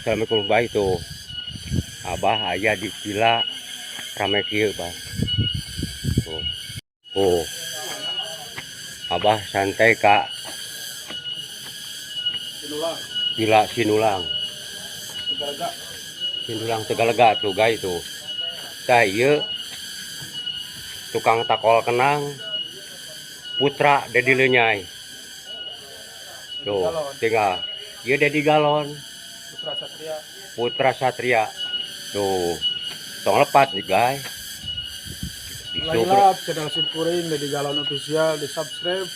Assalamualaikum bah itu. Abah ayah di villa rame kieu bah. Tuh. Oh. Abah santai kak villa Sinulang. Sinulang Tegalega tuh guys tuh. Tah ieu tukang takol kenang Putra Dedi Lenyai. Tuh, tinggal. Ieu Dedi Galon. Putra Satria. Tuh. Tong lepat nih guys. Hilap channel Simkuring Dedi Galon official, di subscribe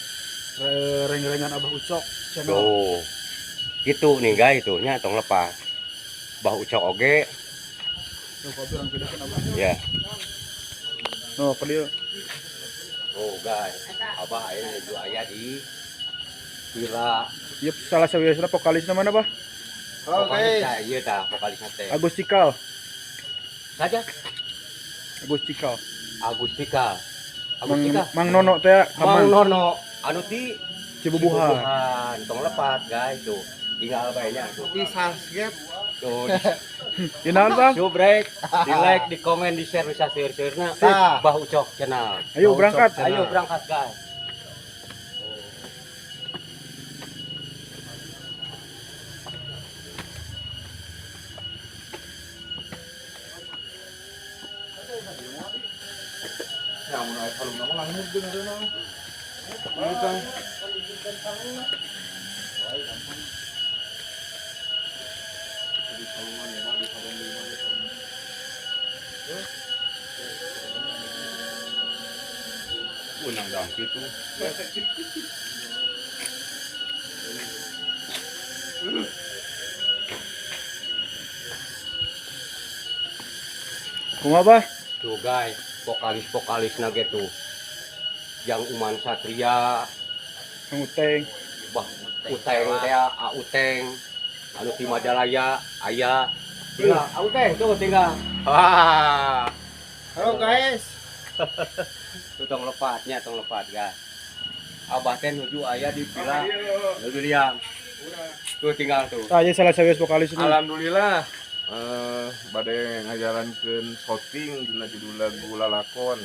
reng-rengan Abah Ucok channel. Tuh. Gitu nih guys tuh nya tong lepas. Bah Ucok oge. Tuh kopi orang videokan Abah. Ya. No, ke dia. Oh guys, Abah aya nuju aya di villa. Yep, salah sawiasna vokalisna mana, Bah? Oh guys, iya dah vokalisna teh. Agus Cikal. Saja Agus Cikal. Agustika. Mang Nono teh Mang Nono anu ti Cibubuhan. Tong lepat guys tuh. Tinggal bae nya tuh. Di subscribe. Tuh. Di naon, Bang? Subrek, di like, di komen, di share bisa share-share-na. Bah Ucok channel. Ayo berangkat. Ayo berangkat guys. Ya, mun aya kalung nama langit dengeurna. Eta. Unang dah gitu. Kumaha, Bah? Tuh guys, vokalis nage tuh. Yang Uman Satria, Kang Uteng. bah Uteng teh Uteng, anu ti Majalaya aya. Tinggal Uteng tuh tinggal. Wah. Halo guys. Tuh tong lepatnya tong lepat guys. Abah teh nuju aya di villa Leuliang. Tuh tinggal tuh. Tah ieu salah sawias vokalisna. Alhamdulillah bade ngajalankeun shooting dina judul lagu lalakon.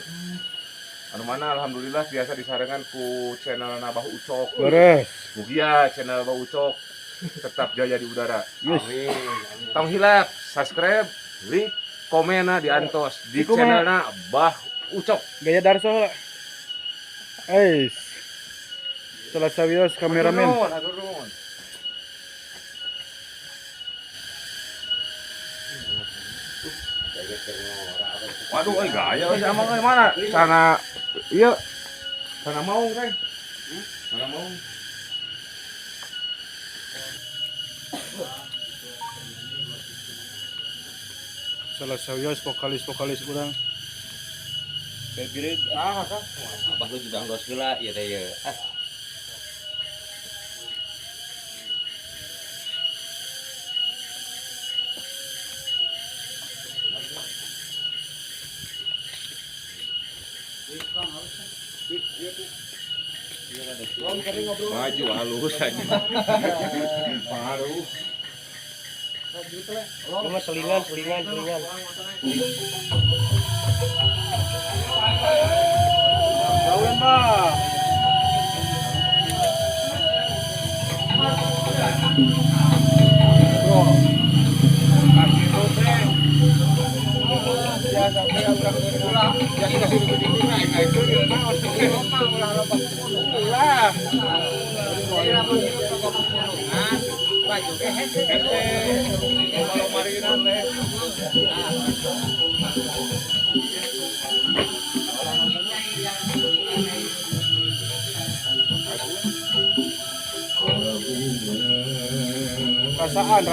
Anu mana alhamdulillah biasa disarengan ku channel Abah Ucok. Beres. Mugia channel Abah Ucok tetap jaya di udara. Yes. Amin. Tong hilap, subscribe, like, komena di antos di channelna Abah Ucok. Gaya Darso lah. Ais. Salah sawias kameramen. Atur nuhun. Waduh, gaya sama mana? Sana, iya, sana mau kan? Sana mau. Salah sawias vokalis urang. Begitu kan? Abah lu sudah ngos geula ieu teh ieu. Maju halus aja. Baru. Cuma selingan. Jauhan, Bah. Bro. Kaki teh. Ya sampai urang pulang. Ya dikasih duit naik itu dia naon. Lah. Baju kalau marinan teh. Rasaan.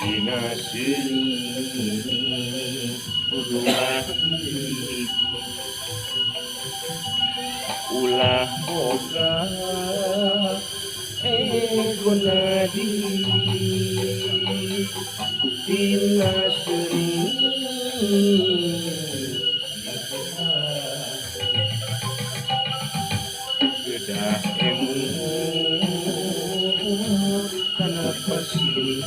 Dina seni ulah ulah boga gonadi dina seni kedah kana pasir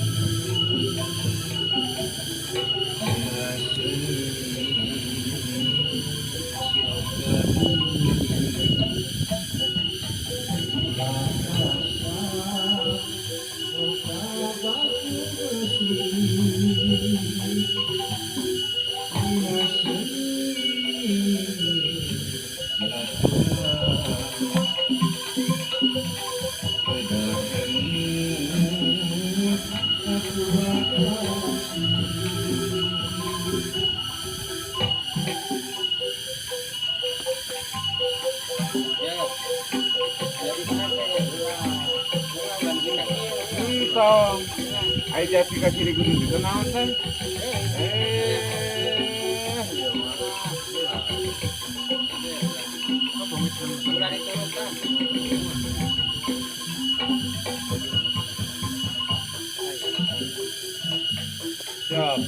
Entong, ai jati kasih di gunung itu naon teh? Siap.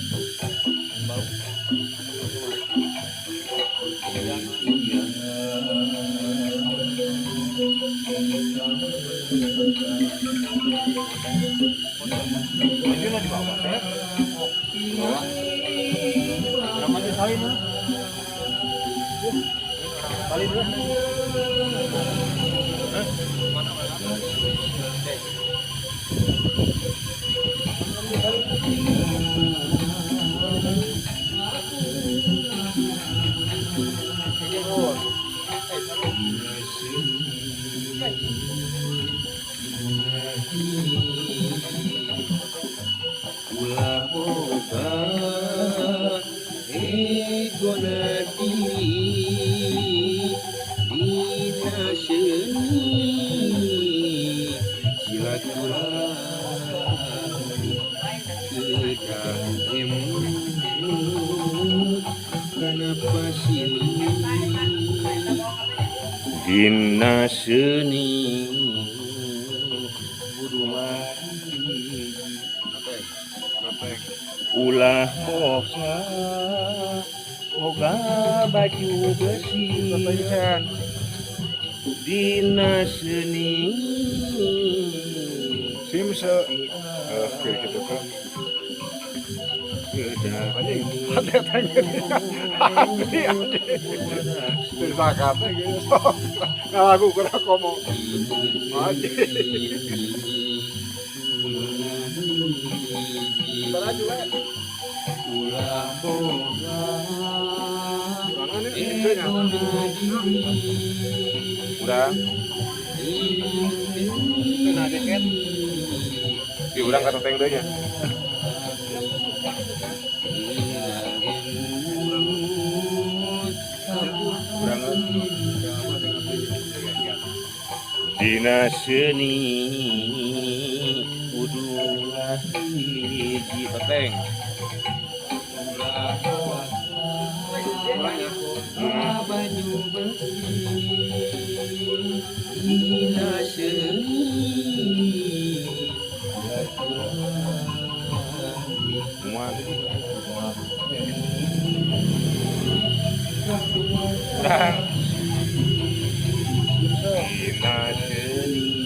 Ulah boga gonadi dina seni silaturahmi kedah emut kana pasili dina seni ulah boga baju besi dina seni simse oke gitu kan kedah ada tanya silakan gitu aku kira komo ulah boga urang kena deket di urang kata teng deui nya dina seni udulah hiji peteng baju besi dina seni dina seni